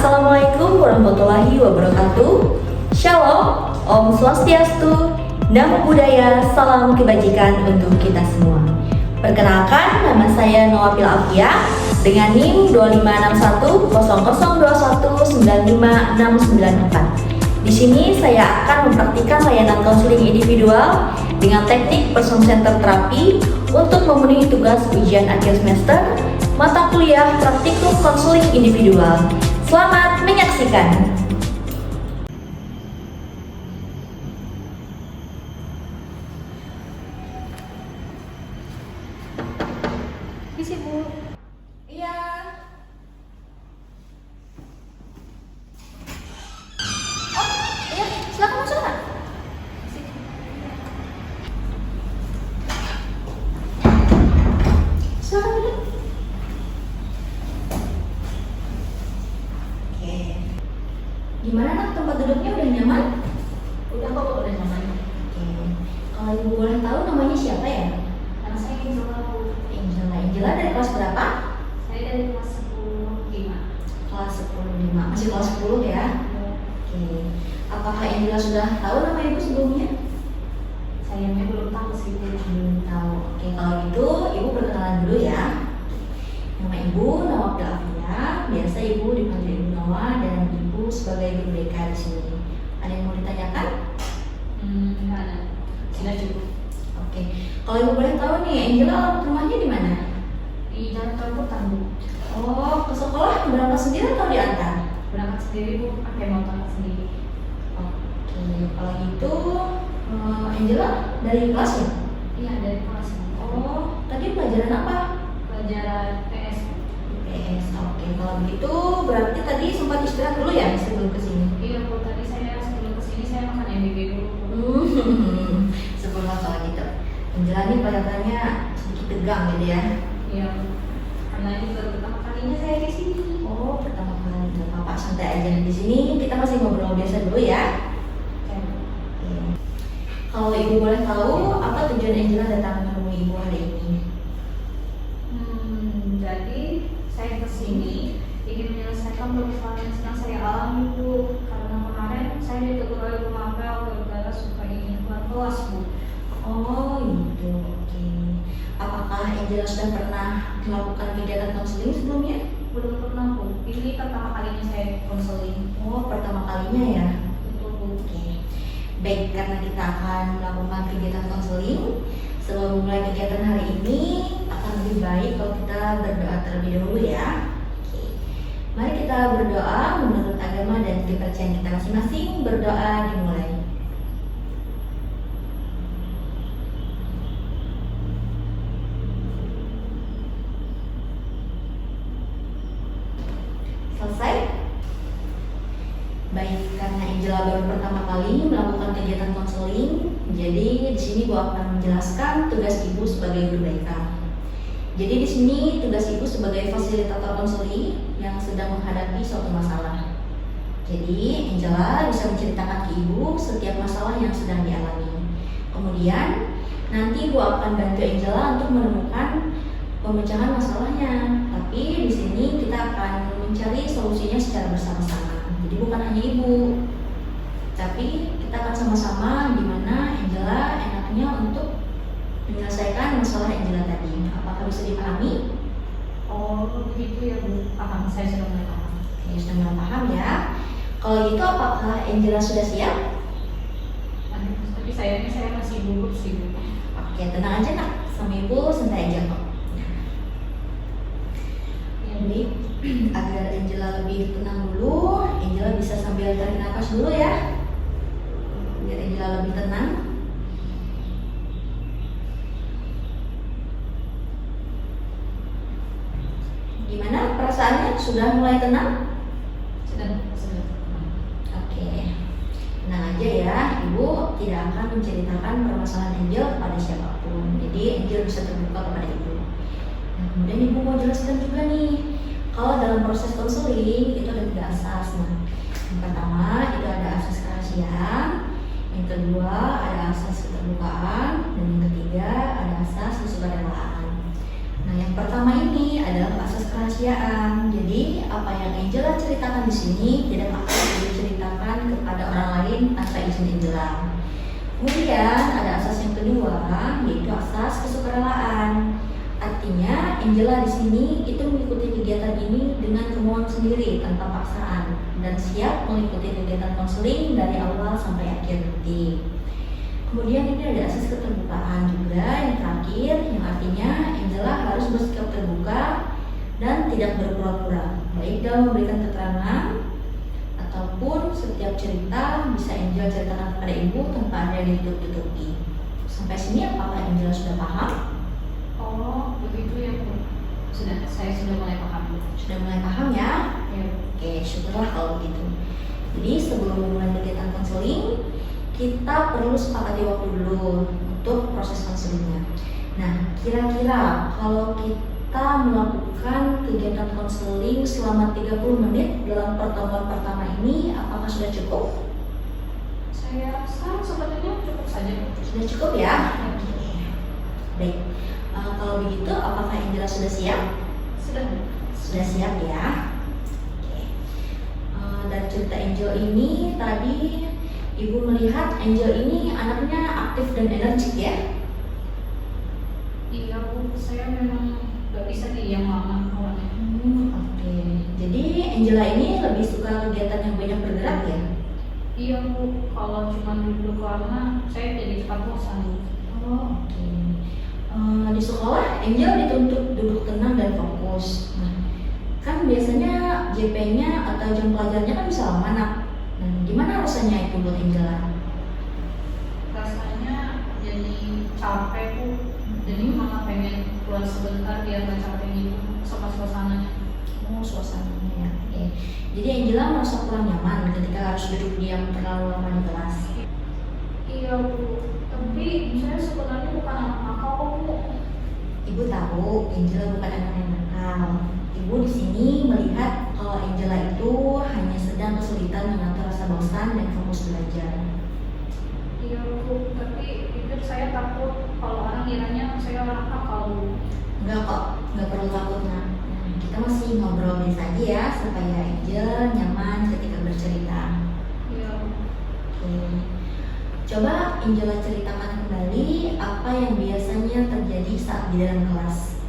Assalamualaikum warahmatullahi wabarakatuh. Shalom, Om Swastiastu, Namo Buddhaya, salam kebajikan untuk kita semua. Perkenalkan, nama saya Noafil Afia dengan NIM 256100219569. Di sini saya akan mempraktikkan layanan konseling individual dengan teknik person center terapi untuk memenuhi tugas ujian akhir semester mata kuliah praktikum konseling individual. Selamat menyaksikan. Isi Bu. Iya. Oh, iya, silakan masuk, Kak. Silakan duduk. Oke. Gimana nak, tempat duduknya udah nyaman? Udah kok, udah nyaman. Oke. Kalau ibu boleh tahu namanya siapa ya? Nama saya Angela Bu. Angela dari kelas berapa? Saya dari kelas 10 5. Kelas 10 5. Masih kelas 10 ya? Oke. Apakah Angela sudah tahu nama ibu sebelumnya? Sayangnya belum tahu sih Bu. Belum tahu. Oke, kalau gitu ibu perkenalan dulu ya. Nama ibu Noafil Afia. Biasa ibu dipanggil Ibu Noa dan ibu sebagai guru BK di sini. Ada yang mau ditanyakan? Enggak ada. Sudah cukup. Oke. Kalau ibu boleh tahu nih, Angela alamat rumahnya di mana? Di Jalan Rambutan Bu. Oh, ke sekolah berangkat sendiri atau diantar? Berangkat sendiri Bu, pakai motor sendiri. Oke, kalau gitu Angela dari kelas ya? Iya, dari kelas. Oh, tadi pelajaran apa? Pelajaran PS. IPS. Oke, kalau begitu berarti tadi sempat istirahat dulu ya sebelum kesini? Iya Bu, tadi saya sebelum kesini saya makan MBB dulu Bu. Sebelum kalau gitu. Angela nih kelihatannya sedikit tegang gitu ya? Iya Bu. Karena ini baru pertama kalinya saya di sini. Oh, pertama kali. Gak apa-apa, santai aja. Di sini kita masih ngobrol biasa dulu ya. Oke. Oke. Kalau ibu boleh tahu, apa tujuan Angela datang menemui ibu hari ini? Jadi saya kesini ingin menyelesaikan permasalahan yang sedang saya alami Bu. Karena kemarin saya ditegur oleh Bu Mapel gara-gara suka ingin keluar kelas Bu. Oh, gitu. Oke. Apakah Angela sudah pernah melakukan kegiatan konseling sebelumnya? Belum pernah Bu. Ini pertama kalinya saya konseling. Oh, pertama kalinya ya? Betul Bu. Oke. Baik, karena kita akan melakukan kegiatan konseling, sebelum mulai kegiatan hari ini akan lebih baik kalau kita berdoa terlebih dahulu ya. Oke. Mari kita berdoa menurut agama dan kepercayaan kita masing-masing. Berdoa dimulai. Selesai? Baik, karena Angela baru pertama kali melakukan kegiatan konseling, jadi di sini gua akan menjelaskan tugas ibu sebagai guru BK. Jadi di sini tugas ibu sebagai fasilitator konseling yang sedang menghadapi suatu masalah. Jadi Angela bisa menceritakan ke ibu setiap masalah yang sedang dialami. Kemudian nanti gua akan bantu Angela untuk menemukan pemecahan masalahnya. Tapi di sini kita akan mencari solusinya secara bersama-sama. Jadi bukan hanya ibu, tapi kita akan sama-sama gimana Angela enaknya untuk menyelesaikan masalah Angela tadi. Apakah bisa dipahami? Oh begitu ya Bu. Paham, saya sudah mulai paham. Oke, sudah mulai paham ya. Kalau gitu apakah Angela sudah siap? Tapi sayangnya saya masih gugup sih Bu. Oke, tenang aja nak, sama ibu santai aja kok. Jadi agar Angela lebih tenang dulu, Angela bisa sambil tarik nafas dulu ya, biar Angela lebih tenang. Gimana perasaannya? Sudah mulai tenang? Sudah. Oke, tenang aja ya, ibu tidak akan menceritakan permasalahan Angel kepada siapapun. Jadi Angel bisa terbuka kepada ibu. Nah, kemudian ibu mau jelaskan juga nih, kalau dalam proses konseling itu ada 3 asas. Nah, yang pertama itu ada asas kerahasiaan, yang kedua ada asas keterbukaan, dan yang ketiga ada asas kesukarelaan. Nah, yang pertama ini adalah asas kerahasiaan. kerahasiaan. Jadi apa yang Angela ceritakan di sini tidak akan diceritakan kepada orang lain tanpa izin Angela. Kemudian ada asas yang kedua, yaitu asas kesukarelaan. Artinya Angela di sini itu mengikuti kegiatan ini dengan kemauan sendiri tanpa paksaan dan siap mengikuti kegiatan konseling dari awal sampai akhir nanti. Kemudian ini ada asas keterbukaan juga yang terakhir, yang artinya Angela harus bersikap terbuka dan tidak berpura-pura, baik dalam memberikan keterangan ataupun setiap cerita bisa Angela ceritakan kepada ibu tanpa ada yang ditutup-tutupi. Sampai sini apakah Angela sudah paham? Oh, begitu ya Bu. Saya sudah mulai paham. Sudah mulai paham ya? Ya. Oke, syukurlah kalau begitu. Jadi sebelum memulai kegiatan konseling, kita perlu sepakati waktu dulu untuk proses konselingnya. Nah, kira-kira kalau kita melakukan kegiatan konseling selama 30 menit dalam pertemuan pertama ini, apakah sudah cukup? Saya rasa sepertinya cukup saja. Sudah cukup ya? Baik. Kalau begitu, apakah Angela sudah siap? Sudah. Sudah siap ya? Oke. Dari cerita Angel ini tadi Ibu melihat Angel ini anaknya aktif dan energik ya? Iya Bu, saya memang gak bisa diam lama awalnya. Oke. Jadi Angela ini lebih suka kegiatan yang banyak bergerak ya? Iya Bu, kalau cuma duduk lama, saya jadi cepat bosan. Oh, oke. Di sekolah Angel dituntut duduk tenang dan fokus. Nah, kan biasanya JP-nya atau jam pelajarannya kan bisa lama nak. Nah, gimana rasanya itu buat Angela? Rasanya jadi capek Bu, jadi malah pengen keluar sebentar biar gak capek gitu sama suasananya. Oh, suasananya ya. Oke. Jadi Angela merasa kurang nyaman ketika harus duduk diam terlalu lama di kelas. Iya Bu, tapi saya sebenarnya bukan anak nakal kok Bu. Ibu tahu Angela bukan anak yang nakal. Ibu di sini melihat kalau Angela itu hanya sedang kesulitan mengatur rasa bosan dan fokus belajar. Iya Bu, tapi jujur saya takut kalau orang kiranya saya orang nakal Bu. Enggak kok, enggak perlu takut nak. Nah, kita masih ngobrol biasa aja ya supaya Angel nyaman ketika bercerita. Iya Bu. Oke. Coba Angela ceritakan kembali apa yang biasanya terjadi saat di dalam kelas.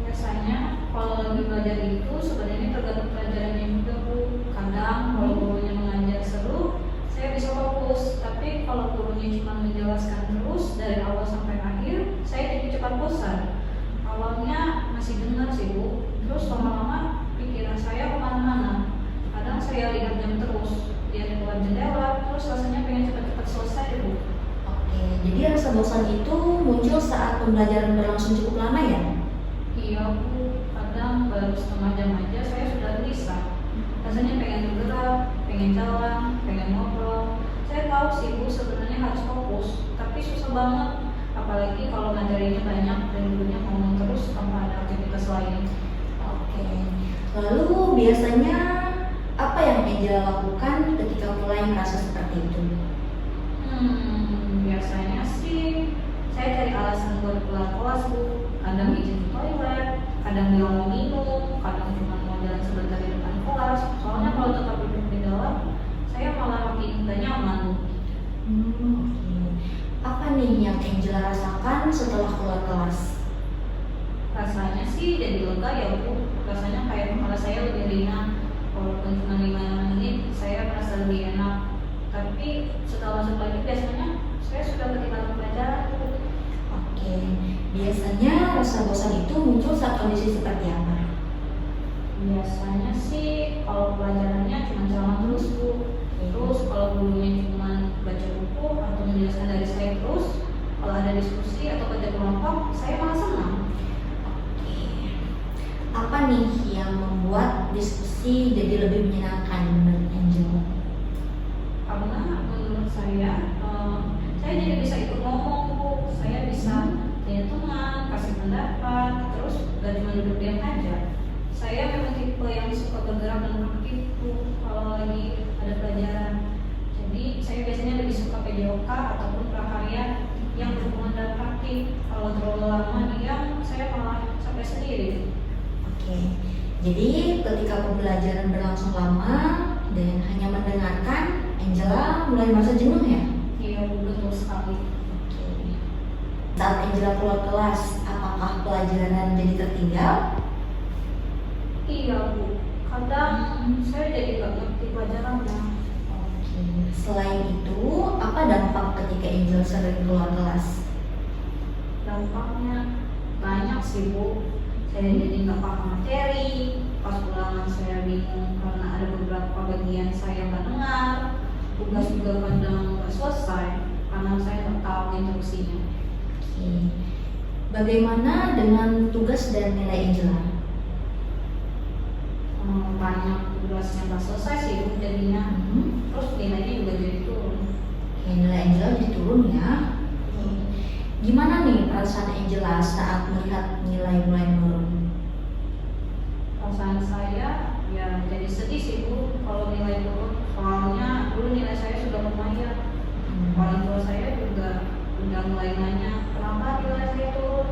Biasanya kalau lagi belajar itu sebenarnya tergantung pelajarannya juga Bu. Kadang kalau gurunya mengajar seru, saya bisa fokus. Tapi kalau gurunya cuma menjelaskan terus dari awal sampai akhir, saya jadi cepat bosan. Awalnya masih dengar sih Bu, terus lama-lama pikiran saya kemana-mana. Kadang saya lihat jam terus, dia keluar jendela, terus rasanya pengen cepat-cepat selesai Bu. Oke, jadi rasa bosan itu muncul saat pembelajaran berlangsung cukup lama ya? Iya Bu, kadang baru setengah jam aja saya sudah gelisah. Rasanya pengen bergerak, pengen jalan, pengen ngobrol. Saya tahu sih Bu sebenarnya harus fokus, tapi susah banget. Apalagi kalau materinya banyak dan gurunya ngomong terus tanpa ada aktivitas lain. Oke. Lalu biasanya apa yang Angela lakukan ketika mulai merasa seperti itu? Biasanya sih saya cari alasan buat keluar kelas Bu. Kadang izin ke toilet, kadang bilang mau minum, kadang cuma mau jalan sebentar di depan kelas. Soalnya kalau tetap duduk di dalam, saya malah makin gak nyaman Bu. Oke. Apa nih yang Angela rasakan setelah keluar kelas? Rasanya sih jadi lega ya Bu. Rasanya kayak kepala saya lebih ringan. Walaupun cuma 5 menit, saya merasa lebih enak. Tapi setelah masuk lagi biasanya saya sudah ketinggalan pelajaran Bu. Oke. Biasanya rasa bosan itu muncul saat kondisi seperti apa? Biasanya sih kalau pelajarannya cuma ceramah terus Bu. Terus kalau gurunya cuma baca buku atau menjelaskan dari saya terus, kalau ada diskusi atau kerja kelompok, saya malah senang. Oke. Apa nih yang membuat diskusi jadi lebih menyenangkan menurut Angela? Karena menurut saya jadi bisa ikut ngomong Bu. Saya bisa tanya teman, kasih pendapat, terus gak cuma duduk diam aja. Saya memang tipe yang suka bergerak dan beraktif Bu kalau lagi ada pelajaran. Jadi saya biasanya lebih suka PJOK ataupun prakarya yang berhubungan dengan praktik. Kalau terlalu lama diam, saya malah capek sendiri. Oke, jadi ketika pembelajaran berlangsung lama dan hanya mendengarkan, Angela mulai merasa jenuh ya? Iya Bu, betul sekali. Oke. Saat Angela keluar kelas, apakah pelajaran jadi tertinggal? Iya Bu, kadang saya jadi gak ngerti pelajarannya. Oke. Selain itu, apa dampak ketika Angela sering keluar kelas? Dampaknya banyak sih Bu. Saya jadi nggak paham materi, pas ulangan saya bingung karena ada beberapa bagian saya nggak dengar, tugas juga kadang nggak selesai karena saya nggak tahu instruksinya. Oke. Bagaimana dengan tugas dan nilai Angela? Banyak tugas yang nggak selesai sih Bu jadinya, terus nilainya juga jadi turun. Oke, nilai Angela jadi turun ya. Gimana nih perasaan Angela saat melihat nilai mulai menurun? Perasaan saya ya jadi sedih sih Bu kalau nilai turun, soalnya dulu nilai saya sudah lumayan. Orang tua saya juga udah mulai nanya kenapa nilai saya turun.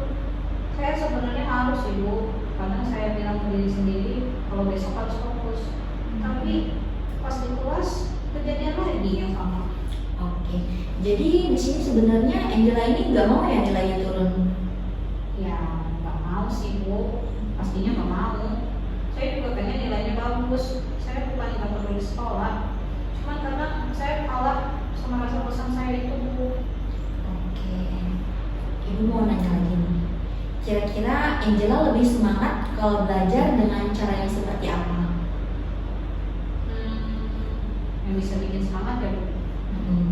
Saya sebenarnya harus sih Bu, karena saya bilang ke diri sendiri kalau besok harus fokus. Tapi pas di kelas kejadian lagi yang sama. Oke, jadi di sini sebenarnya Angela ini nggak mau ya nilainya turun. Ya nggak mau sih Bu, pastinya nggak mau. Saya juga pengen nilainya bagus. Saya bukan nggak perlu di sekolah, cuman karena saya kalah sama rasa bosan saya itu Bu. Oke, Ibu mau nanya lagi nih. Kira-kira Angela lebih semangat kalau belajar dengan cara yang seperti apa? Yang bisa bikin semangat ya Bu. Hmm.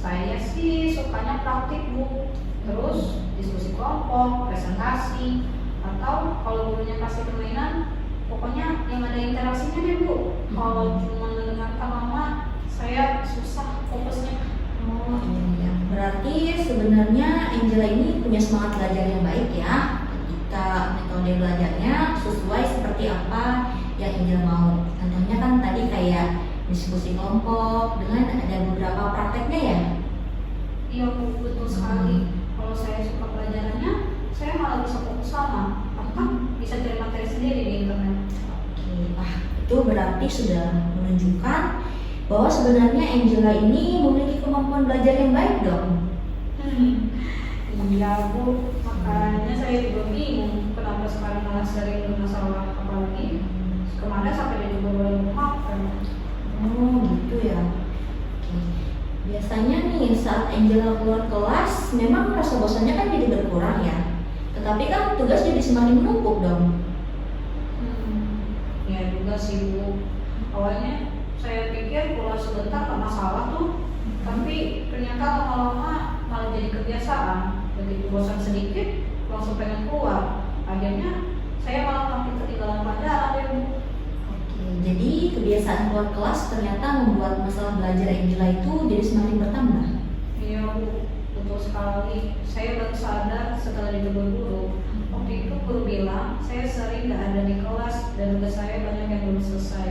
Saya sih sukanya praktik Bu, terus diskusi kelompok, presentasi, atau kalau gurunya kasih permainan, pokoknya yang ada interaksinya deh Bu. Kalau cuma mendengarkan lama, saya susah fokusnya. Oh iya, berarti sebenarnya Angela ini punya semangat belajar yang baik ya. Ketika metode belajarnya sesuai seperti apa yang Angela mau. Contohnya kan tadi kayak diskusi kelompok dengan ada beberapa prakteknya ya. Iya Bu, betul sekali. Kalau saya suka pelajarannya, saya malah bisa fokus lama. Bahkan bisa cari materi sendiri di internet. Oke, itu berarti sudah menunjukkan bahwa sebenarnya Angela ini memiliki kemampuan belajar yang baik dong. Iya Bu, makanya saya juga bingung kenapa sekarang malah sering bermasalah, apalagi kemarin sampai dia juga boleh makan. Oh gitu ya. Oke. Biasanya nih saat Angela keluar kelas, memang rasa bosannya kan jadi berkurang ya. Tetapi kan tugas jadi semakin menumpuk dong. Ya juga sih Bu. Awalnya saya pikir keluar sebentar gak masalah tuh, tapi ternyata lama-lama malah jadi kebiasaan. Begitu bosan sedikit, langsung pengen keluar. Akhirnya saya malah makin ketinggalan pelajaran ya Bu. Jadi kebiasaan keluar kelas ternyata membuat masalah belajar Angela itu jadi semakin bertambah. Iya Bu, betul sekali. Saya baru sadar setelah ditegur guru. Waktu itu guru bilang saya sering gak ada di kelas dan tugas saya banyak yang belum selesai.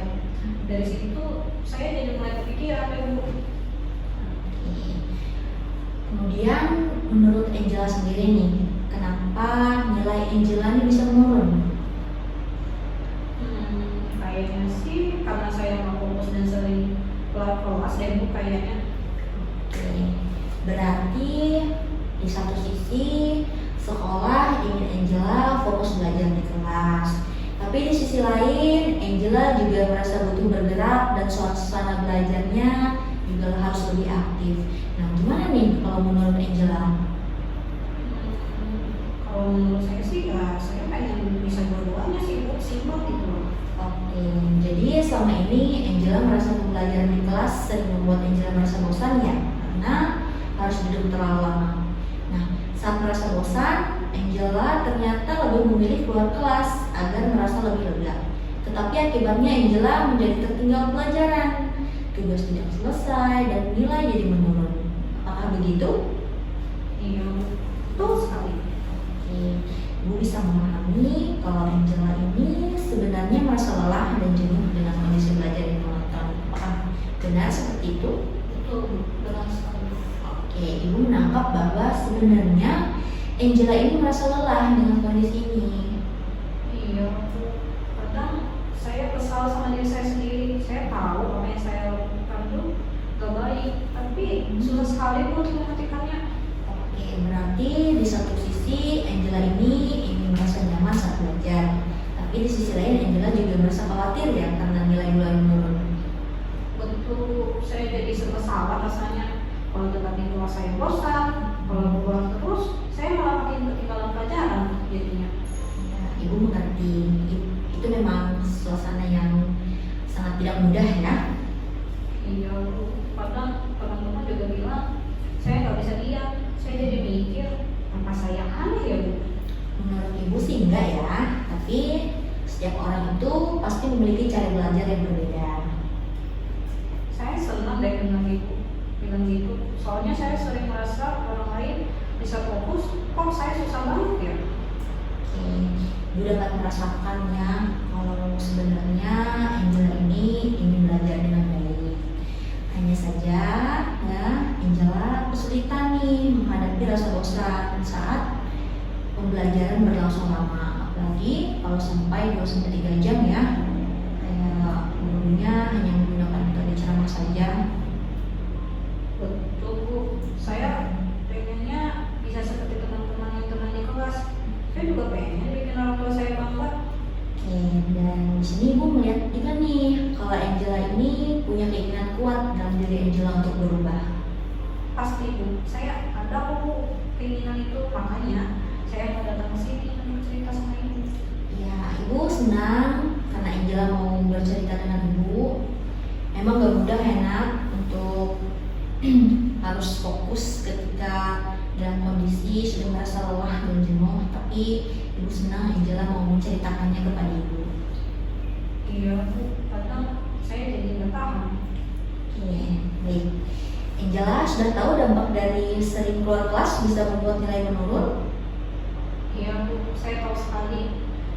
Dari situ saya jadi mulai kepikiran ya Bu. Kemudian menurut Angela sendiri nih, kenapa nilai Angela ini bisa menurun? Kayaknya sih karena saya nggak fokus dan sering keluar kelas deh Bu kayaknya. Oke. Berarti di satu sisi sekolah ingin Angela fokus belajar di kelas, tapi di sisi lain Angela juga merasa butuh bergerak dan suasana belajarnya juga harus lebih aktif. Nah, gimana nih kalau menurut Angela? Kalau menurut saya sih ya saya pengen bisa dua-duanya sih Bu, simpel gitu loh. Oke, jadi selama ini Angela merasa pembelajaran di kelas sering membuat Angela merasa bosan ya, karena harus duduk terlalu lama. Nah, saat merasa bosan, Angela ternyata lebih memilih keluar kelas agar merasa lebih lega. Tetapi akibatnya Angela menjadi tertinggal pelajaran, tugas tidak selesai dan nilai jadi menurun. Apakah begitu? Iya, betul sekali. Oke, Ibu bisa memahami kalau Angela ini sebenarnya merasa lelah dan jenuh dengan kondisi belajar yang monoton. Apakah benar seperti itu? Betul, benar sekali. Oke, Ibu menangkap bahwa sebenarnya Angela ini merasa lelah dengan kondisi ini. Iya Bu, Angela ini ingin merasa nyaman saat belajar. Tapi di sisi lain Angela juga merasa khawatir ya karena nilai-nilai menurun. Betul, saya jadi serba salah rasanya. Kalau deketin kelas saya bosan, kalau berbuat terus, saya malah makin ketinggalan pelajaran jadinya. Ya, Ibu mengerti. Itu memang suasana yang sangat tidak mudah ya. Iya Bu, kadang teman-teman juga bilang saya nggak bisa diam. Saya jadi mikir, apa saya aneh ya Bu? Menurut Ibu sih enggak ya, tapi setiap orang itu pasti memiliki cara belajar yang berbeda. Saya senang deh bilang gitu. Soalnya saya sering merasa orang lain bisa fokus, kok saya susah banget ya? Oke, Ibu dapat merasakannya kalau sebenarnya Angela ini ingin belajar dengan baik. Hanya saja ya, Angela kesulitan nih menghadapi rasa bosan saat pembelajaran berlangsung lama, apalagi kalau sampai 2-3 jam ya. Kayak gurunya hanya menggunakan metode ceramah saja. Betul Bu, saya pengennya bisa seperti teman-teman yang teman di kelas. Saya juga pengen bikin orang tua saya bangga. Oke, dan di sini Ibu melihat juga nih kalau Angela ini punya keinginan kuat dalam diri Angela untuk berubah. Pasti Bu, saya ada Bu keinginan itu, makanya saya mau datang ke sini untuk cerita sama Ibu. Ya, Ibu senang karena Angela mau bercerita dengan Ibu. Memang gak mudah enak untuk harus fokus ketika dalam kondisi sudah merasa lelah dan jenuh, tapi Ibu senang Angela mau menceritakannya kepada Ibu. Iya Bu, kadang saya jadi nggak tahan. Oke, baik. Angela sudah tahu dampak dari sering keluar kelas bisa membuat nilai menurun? Iya Bu, saya tahu sekali.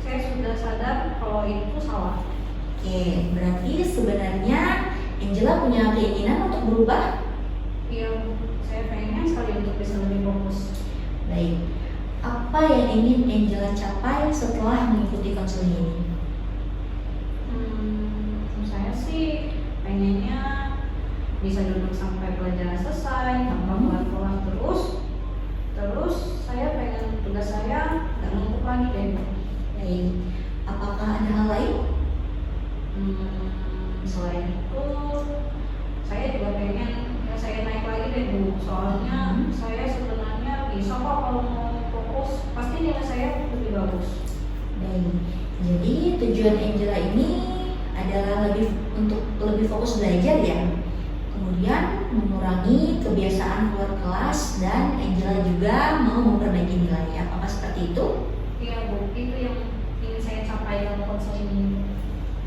Saya sudah sadar kalau itu salah. Oke, berarti sebenarnya Angela punya keinginan untuk berubah? Iya Bu, saya pengen sekali untuk bisa lebih fokus. Baik, apa yang ingin Angela capai setelah mengikuti konseling ini? Saya sih pengennya bisa duduk sampai pelajaran selesai tanpa keluar terus. Terus saya pengen tugas saya nggak numpuk lagi deh Bu. Baik, apakah ada hal lain? Selain itu, saya juga pengen ya saya naik lagi deh Bu. Soalnya saya sebenarnya bisa kok kalau mau fokus, pasti nilai saya lebih bagus. Baik, jadi tujuan Angela ini adalah untuk lebih fokus belajar ya. Kemudian mengurangi kebiasaan keluar kelas dan Angela juga mau memperbaiki nilai. Apakah seperti itu? Iya Bu, itu yang ingin saya capai dalam konseling ini.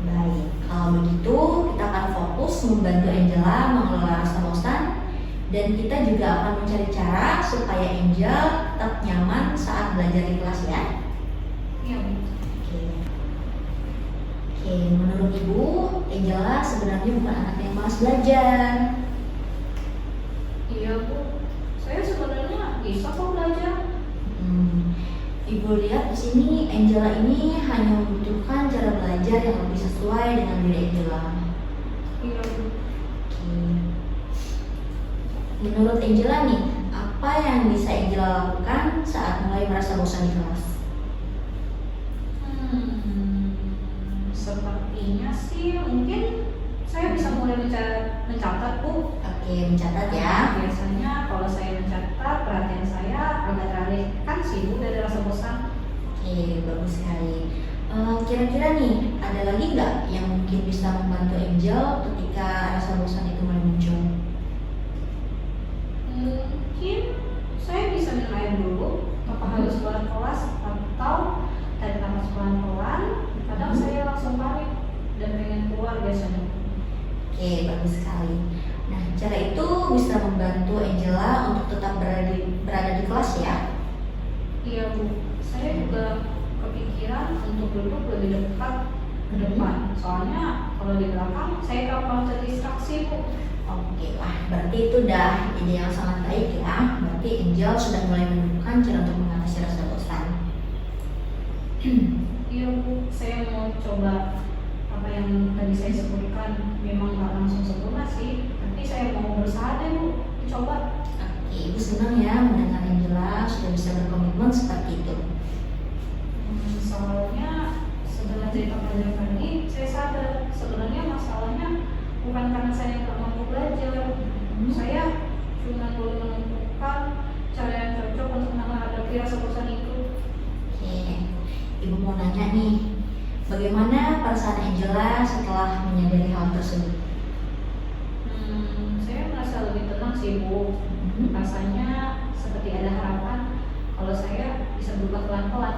Baik, kalau begitu kita akan fokus membantu Angela mengelola rasa bosan dan kita juga akan mencari cara supaya Angel tetap nyaman saat belajar di kelas ya. Iya Bu. Oke, menurut Ibu, Angela sebenarnya bukan anak yang malas belajar. Iya Bu, saya sebenarnya bisa kok belajar. Ibu lihat di sini Angela ini hanya membutuhkan cara belajar yang lebih sesuai dengan diri Angela. Iya Bu. Oke. Menurut Angela nih, apa yang bisa Angela lakukan saat mulai merasa bosan di kelas? Sepertinya sih mungkin saya bisa mulai mencatat Bu. Oke, mencatat ya. Biasanya kalau saya mencatat, perhatian saya agak teralihkan sih Bu dari rasa bosan. Oke, bagus sekali. Kira-kira nih, ada lagi nggak yang mungkin bisa membantu Angel ketika rasa bosan itu mulai muncul? Mungkin saya bisa minum air dulu, apa harus keluar kelas atau tarik nafas pelan-pelan. Kadang saya langsung panik dan pengen keluar biasanya. Oke, bagus sekali. Nah, cara itu bisa membantu Angela untuk tetap berada di kelas ya. Iya Bu, saya juga kepikiran untuk duduk lebih dekat ke depan. Soalnya kalau di belakang saya gampang terdistraksi Bu. Oke lah, berarti itu udah ide yang sangat baik ya. Berarti Angel sudah mulai menemukan cara untuk mengatasi rasa bosan. Iya Bu, saya mau coba apa yang tadi saya sebutkan. Memang nggak langsung sempurna sih, tapi saya mau berusaha deh Bu, coba. Oke, Ibu senang ya mendengar Angela sudah bisa berkomitmen seperti itu. bukan karena saya nggak mampu belajar. Saya cuma boleh menemukan cara yang cocok untuk menghadapi rasa bosan itu. Oke, Ibu mau nanya nih, bagaimana perasaan Angela setelah menyadari hal tersebut? Saya merasa lebih tenang sih Bu. Rasanya seperti ada harapan kalau saya bisa berubah pelan-pelan.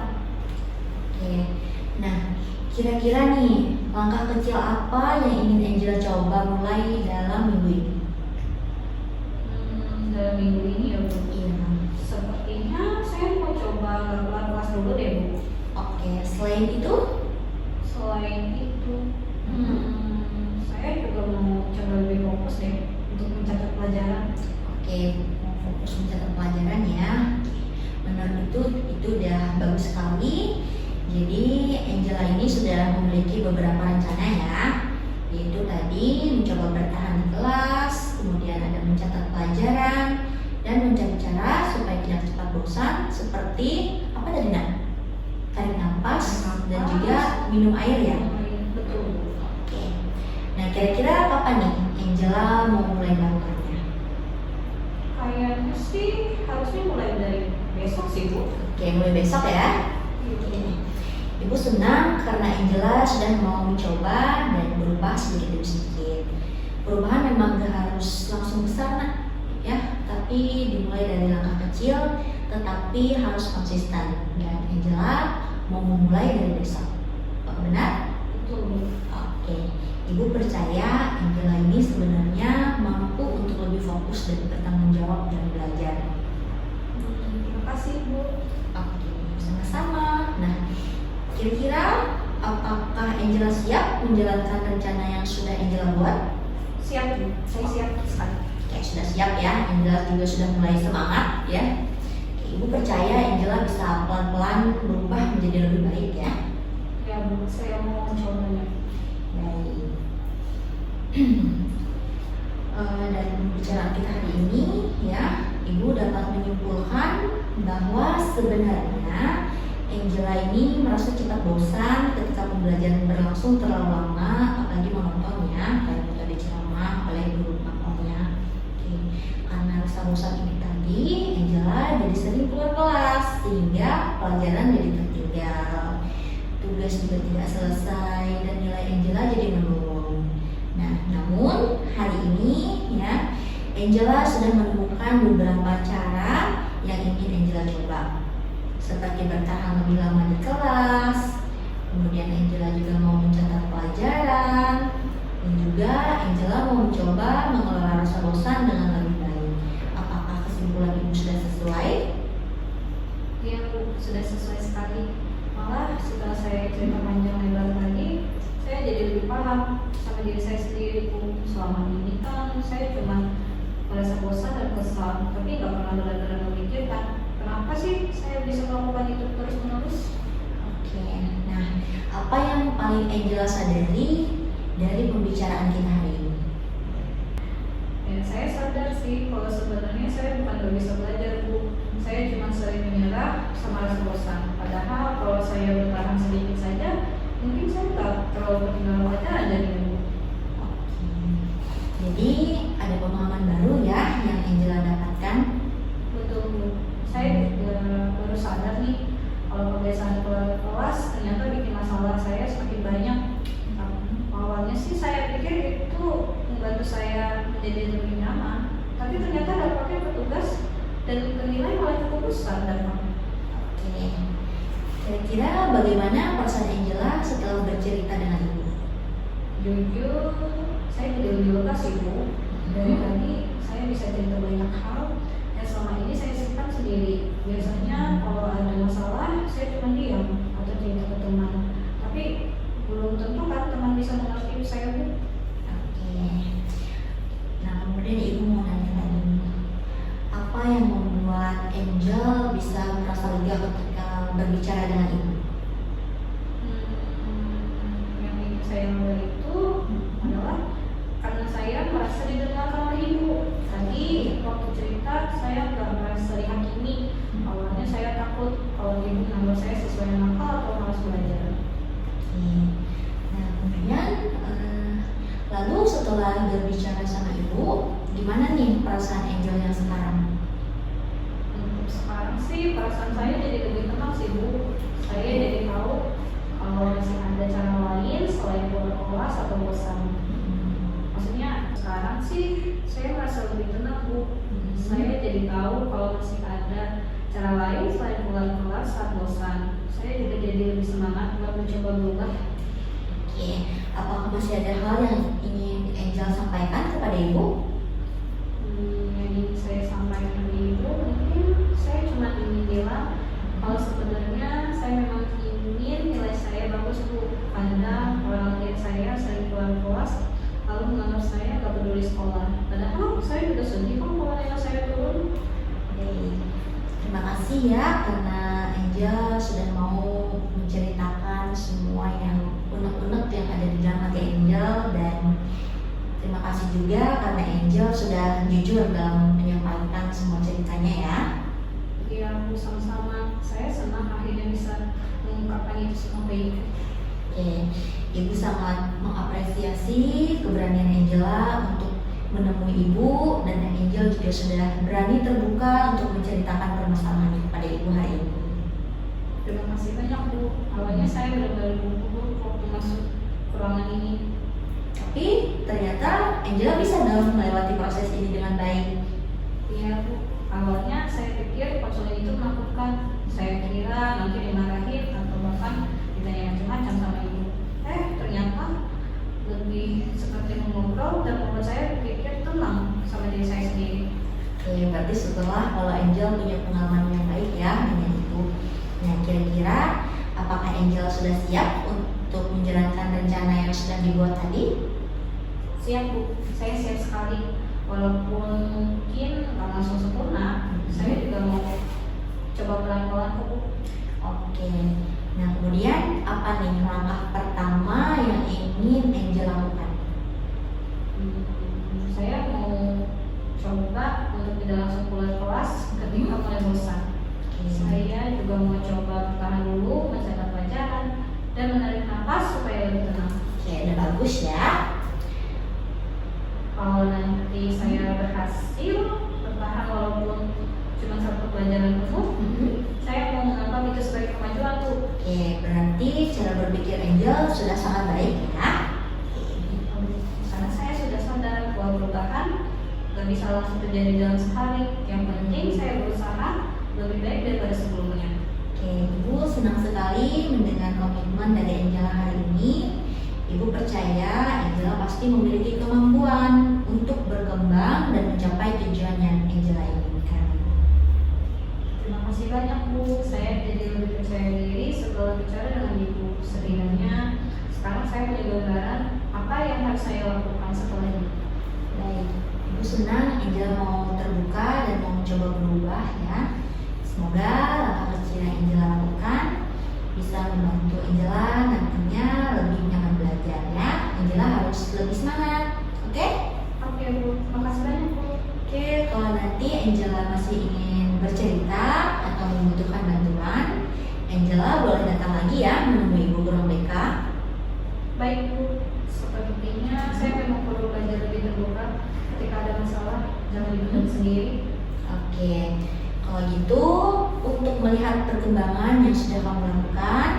Oke, nah kira-kira nih langkah kecil apa yang ingin Angela coba mulai dalam minggu ini? Dalam minggu ini ya Bu. Iya. Sepertinya saya mau coba nggak keluar kelas dulu deh Bu. Oke, selain itu? Selain itu, saya juga mau coba lebih fokus deh untuk mencatat pelajaran. Oke, mau fokus mencatat pelajaran ya. Menurut itu udah bagus sekali. Jadi Angela ini sudah memiliki beberapa rencana ya, yaitu tadi mencoba bertahan di kelas, kemudian ada mencatat pelajaran, dan mencari cara supaya tidak cepat bosan seperti apa tadi Nak? Tarik nafas dan juga minum air ya. Betul. Oke. Nah kira-kira kapan nih Angela mau mulai melakukannya? Kayaknya sih harusnya mulai dari besok sih Bu. Oke, mulai besok ya. Oke. Ibu senang karena Angela sudah mau mencoba dan berubah sedikit demi sedikit. Perubahan memang gak harus langsung besar Nak, ya, tapi dimulai dari langkah kecil, tetapi harus konsisten. Dan Angela mau memulai dari besok. Apa benar? Betul. Oke. Ibu percaya Angela ini sebenarnya mampu untuk lebih fokus dan bertanggung jawab dalam belajar. Terima kasih Bu. Oke, sama-sama. Nah, kira-kira apakah Angela siap menjalankan rencana yang sudah Angela buat? Siap Bu, saya siap sekali. Oke, sudah siap ya. Angela juga sudah mulai semangat ya. Oke, Ibu percaya Angela bisa pelan-pelan berubah menjadi lebih baik ya. Ya Bu, saya mau mencobanya. Baik. Dan pembicaraan kita hari ini ya, Ibu dapat menyimpulkan bahwa sebenarnya Angela ini merasa cepat bosan ketika pembelajaran berlangsung terlalu lama, apalagi monotonnya kayak tadi ceramah oleh guru makomnya. Oke. Karena rasa bosan ini tadi, Angela jadi sering keluar kelas sehingga pelajaran jadi tertinggal, tugas juga tidak selesai dan nilai Angela jadi menurun. Nah, namun hari ini ya Angela sudah menemukan beberapa cara yang ingin Angela coba, seperti bertahan lebih lama di kelas, kemudian Angela juga mau mencatat pelajaran, dan juga Angela mau mencoba mengelola rasa bosan dengan lebih baik. Apakah kesimpulan Ibu sudah sesuai? Iya Bu, sudah sesuai sekali. Malah setelah saya cerita panjang lebar tadi, saya jadi lebih paham sama diri saya sendiri Bu. Selama ini kan saya cuma merasa bosan dan kesal, tapi nggak pernah benar-benar memikirkan kenapa sih saya bisa melakukan itu terus-menerus. Oke, nah apa yang paling Angela sadari dari pembicaraan kita hari ini? Ya, saya sadar sih kalau sebenarnya saya bukan gak bisa belajar Bu. Saya cuma sering menyerah sama rasa bosan. Padahal kalau saya bertahan sedikit saja, mungkin saya nggak terlalu ketinggalan pelajaran dari Bu. Oke, jadi ada pemahaman baru ya yang Angela dapatkan. Betul Bu. Saya juga baru sadar nih kalau kebiasaan keluar kelas ternyata bikin masalah saya semakin banyak. Awalnya sih saya pikir itu membantu saya menjadi lebih nyaman, tapi ternyata dampaknya ke tugas dan ke nilai malah cukup besar dampaknya. Oke, kira-kira bagaimana perasaan Angela setelah bercerita dengan Ibu? Jujur, saya jadi lebih lega sih Bu. Dari tadi saya bisa cerita banyak hal yang selama ini saya simpan sendiri. Biasanya kalau ada masalah, saya cuma diam atau cerita ke teman. Tapi belum tentu kan teman bisa mengerti saya Bu. Oke, nah kemudian Ibu mau nanya lagi, apa yang membuat Angel bisa merasa lega ketika berbicara dengan Ibu? Yang bikin saya lega itu adalah karena saya merasa didengarkan oleh Ibu. Tadi waktu cerita saya nggak merasa dihakimi. Awalnya saya takut kalau Ibu menganggap saya sesuai nakal atau malas belajar. Oke. Nah kemudian Lalu setelah berbicara sama Ibu, gimana nih perasaan Angel yang sekarang? Untuk sekarang sih perasaan saya jadi lebih tenang sih Bu. Saya jadi tahu kalau masih ada cara lain selain keluar kelas atau bosan. Maksudnya sekarang sih saya merasa lebih tenang Bu. Saya jadi tahu kalau masih ada cara lain selain keluar kelas saat bosan. Saya juga jadi lebih semangat buat mencoba berubah. Oke, apakah masih ada hal yang ingin Angel sampaikan kepada Ibu? Yang ingin saya sampaikan ke Ibu, mungkin saya cuma ingin bilang kalau sebenarnya saya memang ingin nilai saya bagus Bu. Kadang orang lihat saya sering keluar kelas lalu menganggap saya gak peduli sekolah. Padahal saya juga sedih kok kalau nilai saya turun. Baik, terima kasih ya karena Angel sudah mau menceritakan semua yang unek-unek yang ada di dalam hati Angel, dan terima kasih juga karena Angel sudah jujur dalam menyampaikan semua ceritanya ya. Iya Bu, sama-sama. Saya senang akhirnya bisa mengungkapkan itu semua ke Ibu. Oke, Ibu sangat mengapresiasi keberanian Angela untuk menemui Ibu, dan Angel juga sudah berani terbuka untuk menceritakan permasalahannya kepada Ibu hari ini. Terima kasih banyak Bu. Awalnya saya benar-benar gugup waktu masuk ke ruangan ini. Tapi ternyata Angela bisa dong melewati proses ini dengan baik. Iya Bu, awalnya saya pikir konselor itu menakutkan. Saya kira nanti dimarahin atau bahkan ditanya macam-macam sama Ibu. Ternyata lebih seperti mengobrol dan membuat saya berpikir tenang sama diri saya sendiri. Oke, berarti setelah kalau Angel punya pengalaman yang baik ya dengan Ibu. Nah, kira-kira apakah Angel sudah siap untuk menjalankan rencana yang sudah dibuat tadi? Siap Bu, saya siap sekali. Walaupun mungkin nggak langsung sempurna, saya juga mau coba pelan-pelan kok Bu. Oke, nah kemudian apa nih langkah pertama yang ingin Angel lakukan? Saya mau coba untuk tidak langsung keluar kelas ketika mulai bosan. Saya juga mau coba bertahan dulu, mencatat pelajaran, dan menarik nafas supaya lebih tenang. Oke, udah bagus ya. Kalau nanti saya berhasil bertahan walaupun cuma satu pelajaran penuh, saya mau menganggap itu sebagai kemajuan tuh. Oke, berarti cara berpikir Angel sudah sangat baik ya. Karena saya sudah sadar bahwa perubahan gak bisa langsung terjadi dalam sehari. Yang penting saya berusaha lebih baik daripada sebelumnya. Oke, Ibu senang sekali mendengar komitmen dari Angela hari ini. Ibu percaya Angela pasti memiliki kemampuan untuk berkembang dan mencapai tujuan yang Angela inginkan. Terima kasih banyak Bu, saya jadi lebih percaya diri setelah bicara dengan Ibu. Setidaknya sekarang saya punya gambaran apa yang harus saya lakukan setelah ini. Baik, Ibu senang Angela mau terbuka dan mau mencoba berubah ya. Semoga langkah kecil yang Angela lakukan bisa membantu Angela nantinya lebih nyaman belajar ya. Angela harus lebih semangat, oke? Oke Bu, terima kasih banyak Bu. Oke, kalau nanti Angela masih ingin bercerita atau membutuhkan bantuan, Angela boleh datang lagi ya menemui Ibu Guru BK. Baik Bu, sepertinya saya memang perlu belajar lebih terbuka ketika ada masalah, jangan dipendam sendiri. Oke, kalau gitu untuk melihat perkembangan yang sudah kamu lakukan,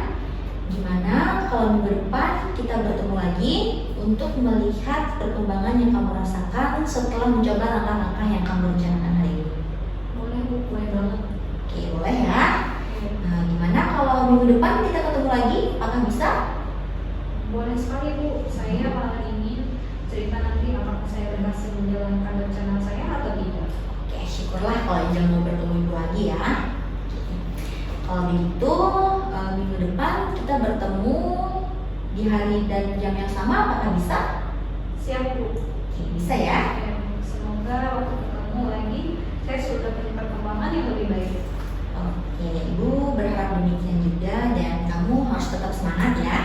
gimana kalau minggu depan kita bertemu lagi untuk melihat perkembangan yang kamu rasakan setelah mencoba langkah-langkah yang kamu rencanakan hari ini? Boleh Bu, boleh banget. Oke, boleh ya. Nah, gimana kalau minggu depan kita ketemu lagi? Apakah bisa? Boleh sekali Bu, saya malah ingin cerita nanti apakah saya berhasil menjalankan rencana saya atau tidak. Oke, syukurlah kalau Angel mau bertemu Ibu lagi ya. Kalau begitu, minggu depan kita bertemu di hari dan jam yang sama, apakah bisa? Siap Bu. Oke, bisa ya. Semoga waktu ketemu lagi saya sudah punya perkembangan yang lebih baik. Oke, Ibu berharap demikian juga, dan kamu harus tetap semangat ya.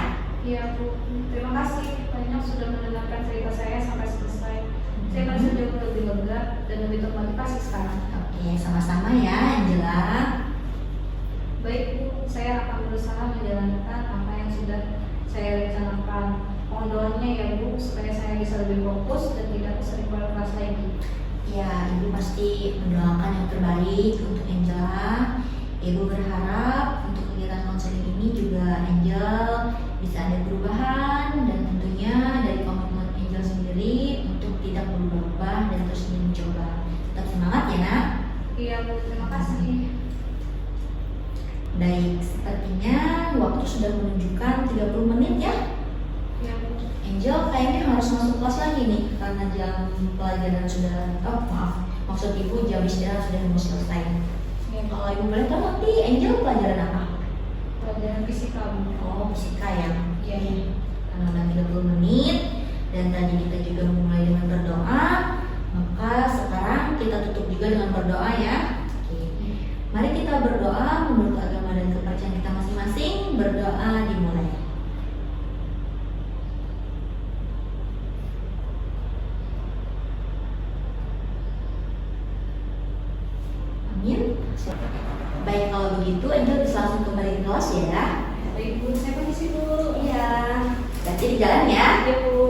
Iya Bu, terima kasih banyak sudah mendengarkan cerita saya sampai selesai. Saya merasa jauh lebih lega dan lebih termotivasi sekarang. Oke, sama-sama ya Angela. Baik Bu, saya akan berusaha menjalankan apa yang sudah saya rencanakan. Mohon doanya ya Bu, supaya saya bisa lebih fokus dan tidak sering keluar kelas lagi. Ya, Ibu pasti mendoakan yang terbaik untuk Angela. Ibu berharap untuk kegiatan konseling ini juga Angel bisa ada perubahan, dan tentunya dari komitmen Angel sendiri untuk tidak berubah dan terus mencoba. Tetap semangat ya nak. Iya Bu, terima kasih. Baik, sepertinya waktu sudah menunjukkan 30 menit ya. Iya Bu. Angel kayaknya harus masuk kelas lagi nih karena jam pelajaran sudah, maksud ibu jam istirahat sudah mau selesai. Iya Bu. Kalau ibu boleh tahu nanti Angel pelajaran apa? Pelajaran fisika Bu. Oh, fisika ya. Iya iya. Karena udah 30 menit dan tadi kita juga mulai dengan berdoa, maka sekarang kita tutup juga dengan berdoa ya. Oke. Mari kita berdoa menurut agama dan kepercayaan kita masing-masing. Berdoa dimulai. Amin. Baik, kalau begitu Angel bisa langsung kembali ke kelas ya. Baik Bu, saya permisi Bu. Iya. Berarti di jalan ya. Iya Bu.